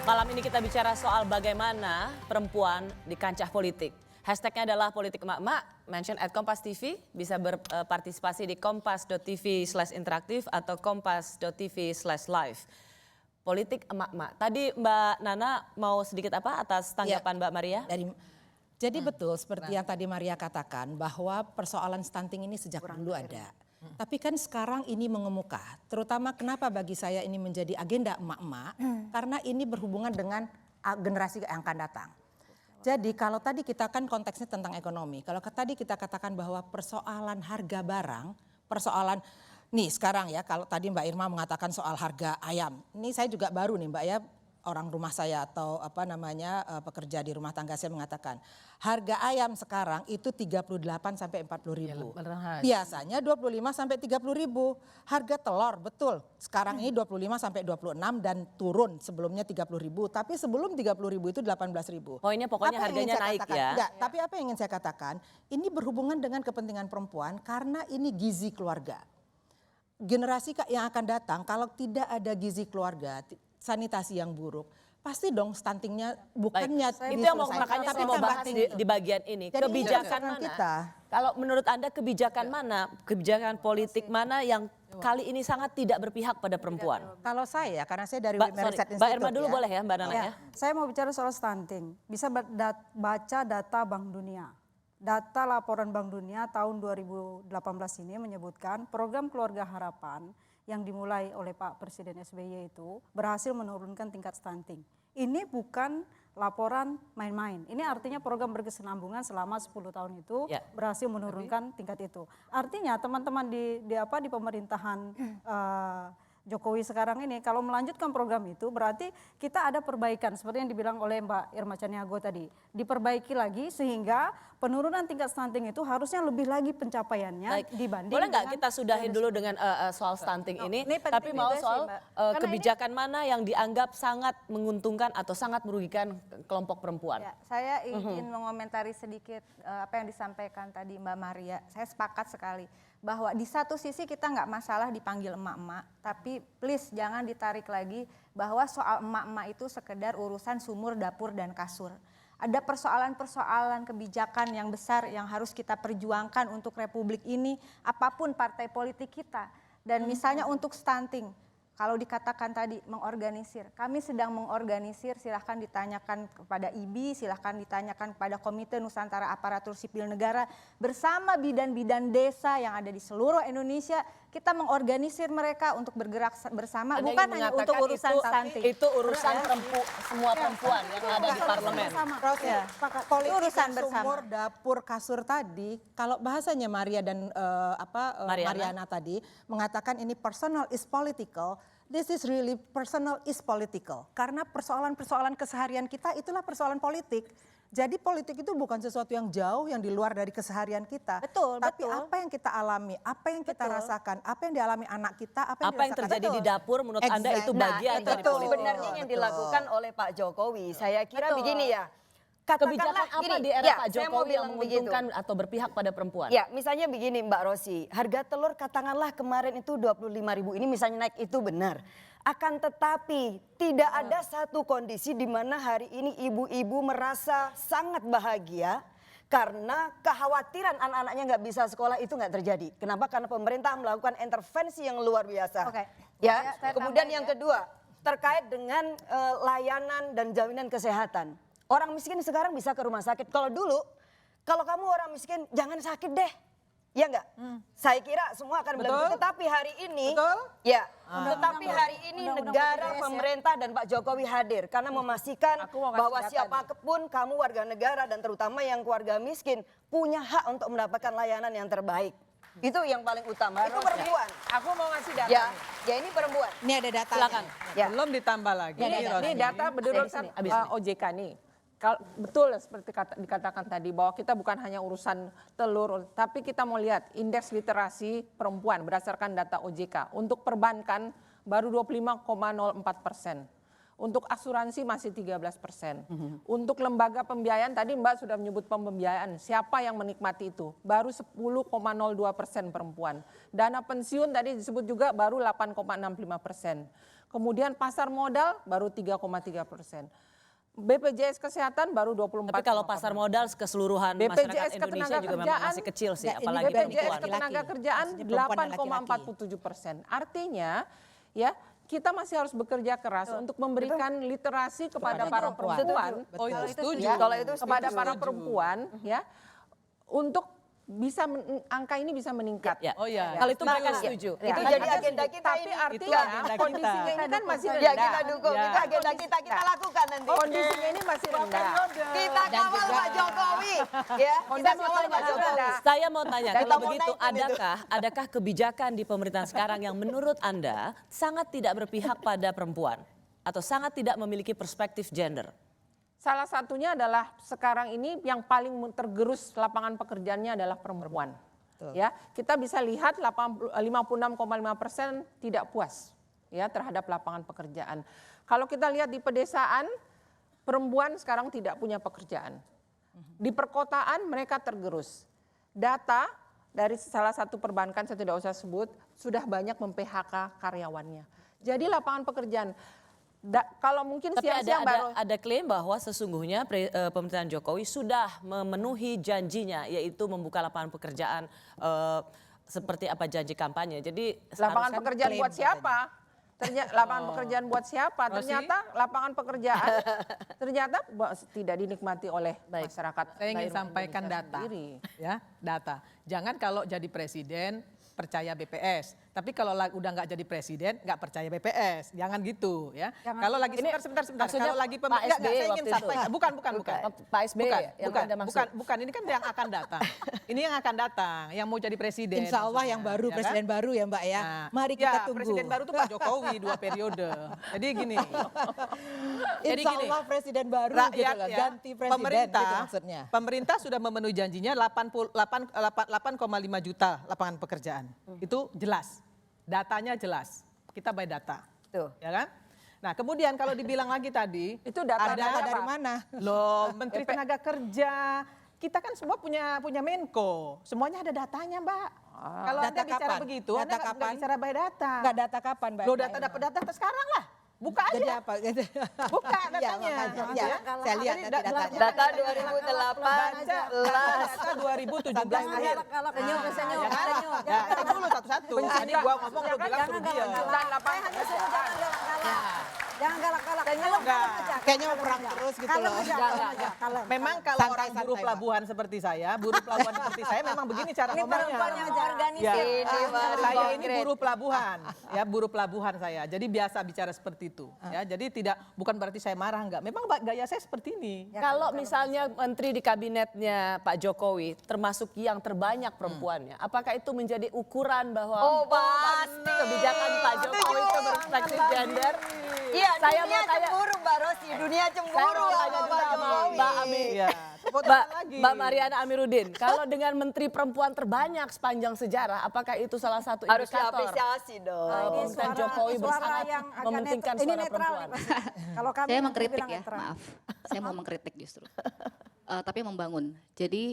Malam ini kita bicara soal bagaimana perempuan di kancah politik. Hashtagnya adalah politik emak-emak, mention at Kompas TV, bisa berpartisipasi di kompas.tv/interaktif atau kompas.tv/live. Politik emak-emak. Tadi Mbak Nana mau sedikit apa atas tanggapan Mbak Maria? Jadi betul seperti yang tadi Maria katakan bahwa persoalan stunting ini sejak dulu ada. Tapi kan sekarang ini mengemuka, terutama kenapa bagi saya ini menjadi agenda emak-emak, karena ini berhubungan dengan generasi yang akan datang. Jadi kalau tadi kita kan konteksnya tentang ekonomi, kalau tadi kita katakan bahwa persoalan harga barang, persoalan nih sekarang ya kalau tadi Mbak Irma mengatakan soal harga ayam, ini saya juga baru nih Mbak ya, orang rumah saya atau apa namanya pekerja di rumah tangga saya mengatakan harga ayam sekarang itu 38 sampai 40 ribu. Biasanya 25 sampai 30 ribu. Harga telur betul sekarang ini 25 sampai 26 dan turun sebelumnya 30 ribu. Tapi sebelum 30 ribu itu 18 ribu. Poinnya pokoknya harganya naik ya. Enggak, tapi apa yang ingin saya katakan ini berhubungan dengan kepentingan perempuan karena ini gizi keluarga. Generasi yang akan datang kalau tidak ada gizi keluarga, sanitasi yang buruk, pasti dong stuntingnya bukannya itu yang makanya saya mau bahas di bagian ini. Jadi kebijakan mana? Kita. Kalau menurut Anda kebijakan mana, kebijakan politik mana yang kali ini sangat tidak berpihak pada perempuan? Kalau saya, karena saya dari Women Research Institute. Mbak Irma dulu boleh ya Mbak Nana ya? Saya mau bicara soal stunting. Bisa baca data Bank Dunia. Data laporan Bank Dunia tahun 2018 ini menyebutkan program Keluarga Harapan yang dimulai oleh Pak Presiden SBY itu berhasil menurunkan tingkat stunting. Ini bukan laporan main-main. Ini artinya program berkesinambungan selama 10 tahun itu berhasil menurunkan tingkat itu. Artinya teman-teman di pemerintahan Jokowi sekarang ini kalau melanjutkan program itu berarti kita ada perbaikan seperti yang dibilang oleh Mbak Irma Chaniago tadi. Diperbaiki lagi sehingga penurunan tingkat stunting itu harusnya lebih lagi pencapaiannya dibanding. Boleh nggak kita sudahin dulu dengan soal stunting ini, tapi mau soal kebijakan mana yang dianggap sangat menguntungkan atau sangat merugikan kelompok perempuan? Ya, saya ingin mengomentari sedikit apa yang disampaikan tadi Mbak Maria. Saya sepakat sekali bahwa di satu sisi kita nggak masalah dipanggil emak-emak, tapi please jangan ditarik lagi bahwa soal emak-emak itu sekedar urusan sumur, dapur, dan kasur. Ada persoalan-persoalan kebijakan yang besar yang harus kita perjuangkan untuk republik ini, apapun partai politik kita. Dan misalnya untuk stunting, kalau dikatakan tadi mengorganisir, kami sedang mengorganisir, silahkan ditanyakan kepada IBI, silahkan ditanyakan kepada Komite Nusantara Aparatur Sipil Negara, bersama bidan-bidan desa yang ada di seluruh Indonesia, kita mengorganisir mereka untuk bergerak bersama, bukan hanya untuk urusan stunting. Itu urusan semua perempuan yang ada di parlemen. Politik urusan sumur, dapur, kasur tadi, kalau bahasanya Maria dan Mariana tadi mengatakan ini personal is political. This is really personal is political. Karena persoalan-persoalan keseharian kita itulah persoalan politik. Jadi politik itu bukan sesuatu yang jauh yang di luar dari keseharian kita. Betul, tapi apa yang kita alami, apa yang kita rasakan, apa yang dialami anak kita, apa yang terjadi di dapur menurut Anda itu bagian dari politik. Sebenarnya yang dilakukan oleh Pak Jokowi. Saya kira begini ya. Kebijakan apa di era Pak Jokowi yang menguntungkan atau berpihak pada perempuan? Ya, misalnya begini Mbak Rosi, harga telur katakanlah kemarin itu 25.000, ini misalnya naik itu benar. Akan tetapi tidak ada satu kondisi di mana hari ini ibu-ibu merasa sangat bahagia karena kekhawatiran anak-anaknya nggak bisa sekolah itu nggak terjadi. Kenapa? Karena pemerintah melakukan intervensi yang luar biasa. Ya, kemudian yang kedua terkait dengan layanan dan jaminan kesehatan. Orang miskin sekarang bisa ke rumah sakit. Kalau dulu, kalau kamu orang miskin jangan sakit deh. Ya enggak? Saya kira semua akan bilang begitu. Tetapi hari ini, tetapi hari ini negara, pemerintah dan Pak Jokowi hadir. Karena memastikan bahwa siapapun kamu warga negara dan terutama yang keluarga miskin punya hak untuk mendapatkan layanan yang terbaik. Itu yang paling utama. Itu perempuan. Aku mau ngasih data. Ya ini perempuan. Ini ada data. Silakan. Belum ditambah lagi. Ini data berdasarkan OJK nih. Betul seperti dikatakan tadi bahwa kita bukan hanya urusan telur, tapi kita mau lihat indeks literasi perempuan berdasarkan data OJK. Untuk perbankan baru 25,04%. Untuk asuransi masih 13%. Untuk lembaga pembiayaan tadi Mbak sudah menyebut pembiayaan. Siapa yang menikmati itu? Baru 10,02% perempuan. Dana pensiun tadi disebut juga baru 8,65%. Kemudian pasar modal baru 3,3%. BPJS Kesehatan baru 24. Tapi kalau pasar modal keseluruhan masyarakat Indonesia juga memang masih kecil sih, apalagi BPJS perempuan. Ketenagakerjaan Maksudnya perempuan dan 8,47%. Artinya ya kita masih harus bekerja keras untuk memberikan literasi kepada para perempuan. Oh, itu setuju. Ya, Kalau itu kepada setuju. para perempuan ya untuk bisa angka ini bisa meningkat. Ya. Oh ya. Kalau itu mereka setuju. Itu Nah, jadi kita agenda setuju. kita Tapi ini. artinya Itu agenda kita. kondisinya ini kan masih rendah. Ya kita dukung, Ya. itu agenda kita lakukan nanti. Kondisinya ini masih rendah. Kita kawal Pak Jokowi, ya. Kita Kondisi kawal Pak Jokowi. rendah. Saya mau tanya, Kita kalau mau begitu naikin itu. adakah kebijakan di pemerintahan sekarang yang menurut Anda sangat tidak berpihak pada perempuan? Atau sangat tidak memiliki perspektif gender? Salah satunya adalah sekarang ini yang paling tergerus lapangan pekerjaannya adalah perempuan. Ya, kita bisa lihat 56,5% tidak puas ya terhadap lapangan pekerjaan. Kalau kita lihat di pedesaan, perempuan sekarang tidak punya pekerjaan. Di perkotaan mereka tergerus. Data dari salah satu perbankan saya tidak usah sebut sudah banyak mem-PHK karyawannya. Jadi lapangan pekerjaan kalau mungkin Tapi siang-siang baru ada klaim bahwa sesungguhnya pemerintahan Jokowi sudah memenuhi janjinya, yaitu membuka lapangan pekerjaan seperti apa janji kampanye. Jadi lapangan seharusnya pekerjaan klaim buat siapa? Lapangan pekerjaan buat siapa? Rosi? Ternyata lapangan pekerjaan ternyata tidak dinikmati oleh masyarakat. Saya ingin daerah sampaikan Indonesia data, sendiri. ya data. Jangan kalau jadi presiden percaya BPS, tapi kalau udah nggak jadi presiden nggak percaya BPS, jangan gitu ya. Kalau lagi sebentar, maksudnya kalau lagi Pak enggak, SBY saya ingin waktu itu. sampaikan, bukan. Pak SBY yang Anda maksud. bukan, ini kan yang akan datang. Ini yang akan datang, yang mau jadi presiden. Insya Allah yang maksudnya, baru, ya kan? presiden baru ya Mbak ya. Nah, Mari kita tunggu. Presiden baru tuh Pak Jokowi 2 periode. Jadi gini. Jadi Insya gini, Allah presiden baru rakyat gitu loh, ya, ganti presiden gitu maksudnya. Pemerintah sudah memenuhi janjinya 8,5 juta lapangan pekerjaan. Itu jelas, datanya jelas. Kita by data, Tuh. ya kan? Nah kemudian kalau dibilang lagi tadi, Itu data Data apa? dari mana? loh Menteri Tenaga Kerja, kita kan semua punya Menko, semuanya ada datanya Mbak. Kalau Data Anda bicara kapan? begitu, Data Anda nggak kapan? bicara by data. Enggak data kapan Mbak? Loh data dapat data sekarang lah, buka Jadi aja. apa? Gitu. Buka Iya, datanya. makanya. Iya, saya lihat Jadi nanti datanya. Data 2018. Data 2017 akhir. Senyum. Ya, itu dulu satu-satu. Tadi gua ngomong lu bilang suruh diam. Dan lapangan pekerjaan. Jangan galak-galak. Kayaknya mau perang terus gitu loh. Memang kalau Santai, orang buruh santai, pelabuhan seperti saya, buruh pelabuhan seperti saya memang begini cara ngomongnya. Ya, Ini baru saya ini konkret. buruh pelabuhan, ya buruh pelabuhan saya. Jadi biasa bicara seperti itu, ya. Jadi bukan berarti saya marah enggak. Memang gaya saya seperti ini. Kalau misalnya menteri di kabinetnya Pak Jokowi termasuk yang terbanyak perempuannya, apakah itu menjadi ukuran bahwa Oh, pasti. kebijakan Pak Jokowi itu berperspektif gender? Iya, Saya dunia mau tanya- cemburu Mbak Rosi, dunia Saya cemburu mau tanya sama juga Pak sama Jokowi. Mbak Ami. Iya. Tepuk Mbak, tangan lagi. Mbak Mariana Amiruddin, kalau dengan menteri perempuan terbanyak sepanjang sejarah, apakah itu salah satu Harus indikator diapresiasi dong. pemerintahan Jokowi bersangat mementingkan suara perempuan? Kalau kami Saya nanti mengkritik bilang ya, netral. maaf. Saya mau mengkritik justru. Tapi membangun. Jadi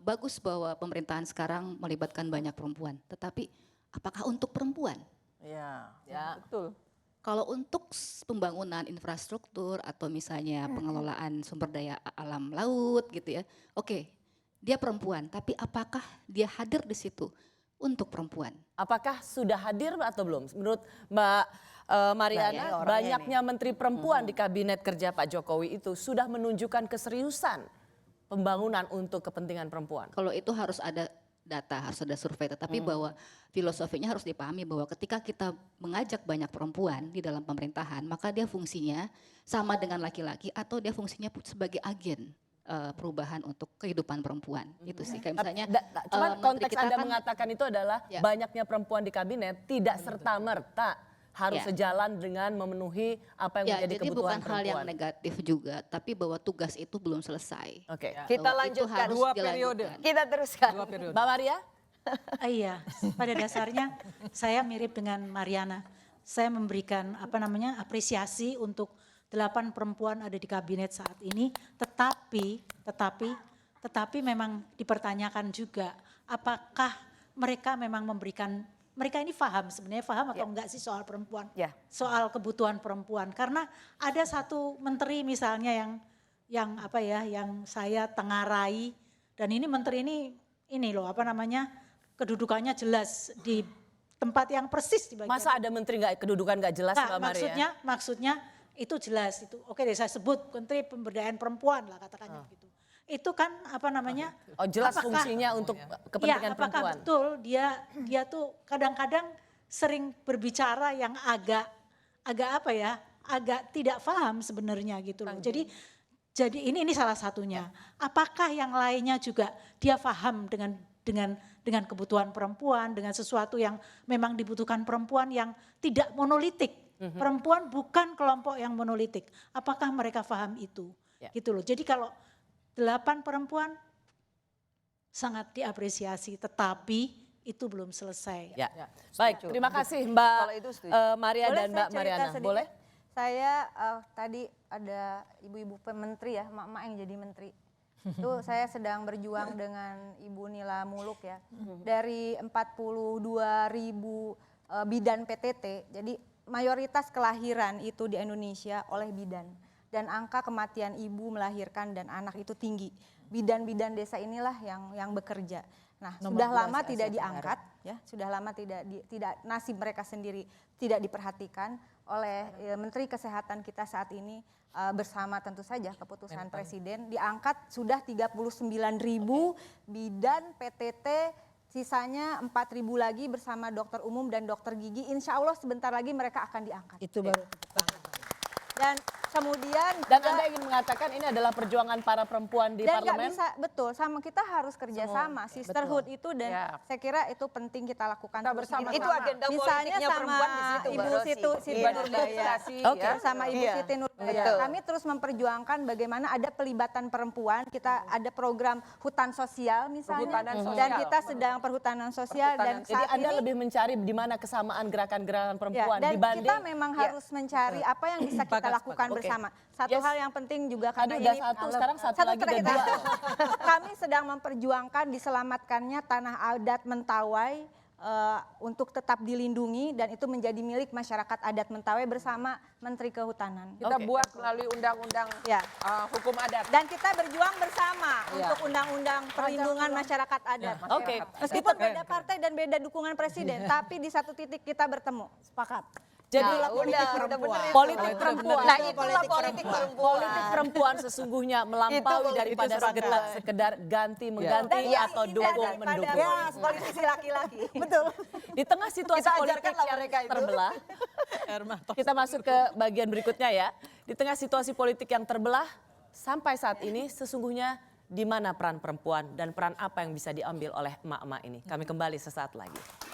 bagus bahwa pemerintahan sekarang melibatkan banyak perempuan. Tetapi apakah untuk perempuan? Ya, betul. Kalau untuk pembangunan infrastruktur atau misalnya pengelolaan sumber daya alam laut gitu ya, oke, dia perempuan. Tapi apakah dia hadir di situ untuk perempuan? Apakah sudah hadir atau belum? Menurut Mbak Mariana, Nah, ya, orangnya banyaknya menteri perempuan di kabinet kerja Pak Jokowi itu sudah menunjukkan keseriusan pembangunan untuk kepentingan perempuan. Kalau itu harus ada data, harus ada survei, tetapi bahwa filosofinya harus dipahami bahwa ketika kita mengajak banyak perempuan di dalam pemerintahan, maka dia fungsinya sama dengan laki-laki atau dia fungsinya sebagai agen perubahan untuk kehidupan perempuan. Itu sih kayak misalnya Cuman menteri konteks kita Anda kan- mengatakan itu adalah Ya. banyaknya perempuan di kabinet tidak serta-merta harus Ya. sejalan dengan memenuhi apa yang ya, menjadi jadi kebutuhan bukan hal yang perempuan. negatif juga, tapi bahwa tugas itu belum selesai. Oke. Kita Bahwa itu lanjutkan. harus 2 periode. dilanjutkan. Kita teruskan. 2 periode. Mbak Maria? Iya, pada dasarnya saya mirip dengan Mariana. Saya memberikan apresiasi untuk 8 perempuan ada di kabinet saat ini, tetapi memang dipertanyakan juga apakah mereka memang memberikan, mereka ini sebenarnya paham atau enggak sih soal perempuan, soal kebutuhan perempuan. Karena ada satu menteri misalnya yang saya tengarai, dan ini menteri ini loh kedudukannya jelas di tempat yang persis di bagian. Masa ada menteri kedudukan nggak jelas, Mbak Maria? Maksudnya itu jelas itu. Oke deh, saya sebut Menteri Pemberdayaan Perempuan lah katakannya gitu. Itu kan jelas fungsinya untuk kepentingan perempuan. Apakah betul dia tuh kadang-kadang sering berbicara yang agak tidak paham sebenarnya gitu loh. Jadi ini salah satunya. Apakah yang lainnya juga dia paham dengan kebutuhan perempuan, dengan sesuatu yang memang dibutuhkan perempuan yang tidak monolitik. Perempuan bukan kelompok yang monolitik. Apakah mereka paham itu? Gitu loh. Jadi kalau 8 perempuan sangat diapresiasi, tetapi itu belum selesai. Baik, terima kasih Mbak Maria dan Mbak Mariana. Boleh? Saya tadi ada ibu-ibu menteri ya, emak-emak yang jadi menteri. Itu saya sedang berjuang dengan Ibu Nila Muluk ya. Dari 42.000 bidan PTT, jadi mayoritas kelahiran itu di Indonesia oleh bidan. Dan angka kematian ibu melahirkan dan anak itu tinggi. Bidan-bidan desa inilah yang bekerja. Nah, sudah lama tidak diangkat ya, sudah lama tidak nasib mereka sendiri tidak diperhatikan oleh Menteri Kesehatan kita saat ini bersama tentu saja keputusan Presiden diangkat sudah 39.000 bidan PTT, sisanya 4.000 lagi bersama dokter umum dan dokter gigi. Insya Allah sebentar lagi mereka akan diangkat. Itu baru. Dan kemudian Anda ingin mengatakan ini adalah perjuangan para perempuan di parlemen? Dan nggak bisa, betul, kita harus kerjasama, sisterhood itu, dan saya kira itu penting kita lakukan bersama. Itu agenda misalnya politiknya perempuan di situ, Ibu Siti Nurbaya, sama Ibu Siti Nurbaya. Kami terus memperjuangkan bagaimana ada pelibatan perempuan, kita ada program hutan sosial misalnya, dan kita sedang perhutanan sosial. Dan Jadi Anda lebih mencari di mana kesamaan gerakan-gerakan perempuan dan dibanding kita memang harus mencari apa yang bisa kita lakukan bersama. Satu hal yang penting juga karena Tadi ini sekarang satu lagi udah terakhir. 2. Kami sedang memperjuangkan diselamatkannya tanah adat Mentawai untuk tetap dilindungi dan itu menjadi milik masyarakat adat Mentawai bersama Menteri Kehutanan. Kita buat melalui undang-undang hukum adat. Dan kita berjuang bersama untuk undang-undang perlindungan masyarakat adat. Meskipun beda partai dan beda dukungan presiden, tapi di satu titik kita bertemu. Sepakat. Jadi politik perempuan. Nah, itulah politik perempuan. Politik perempuan sesungguhnya melampaui daripada sekedar ganti-mengganti atau dukung-mendukung. Ya, politisi laki-laki. Betul. Di tengah situasi politik yang terbelah, kita masuk ke bagian berikutnya ya. Di tengah situasi politik yang terbelah, sampai saat ini sesungguhnya di mana peran perempuan dan peran apa yang bisa diambil oleh emak-emak ini? Kami kembali sesaat lagi.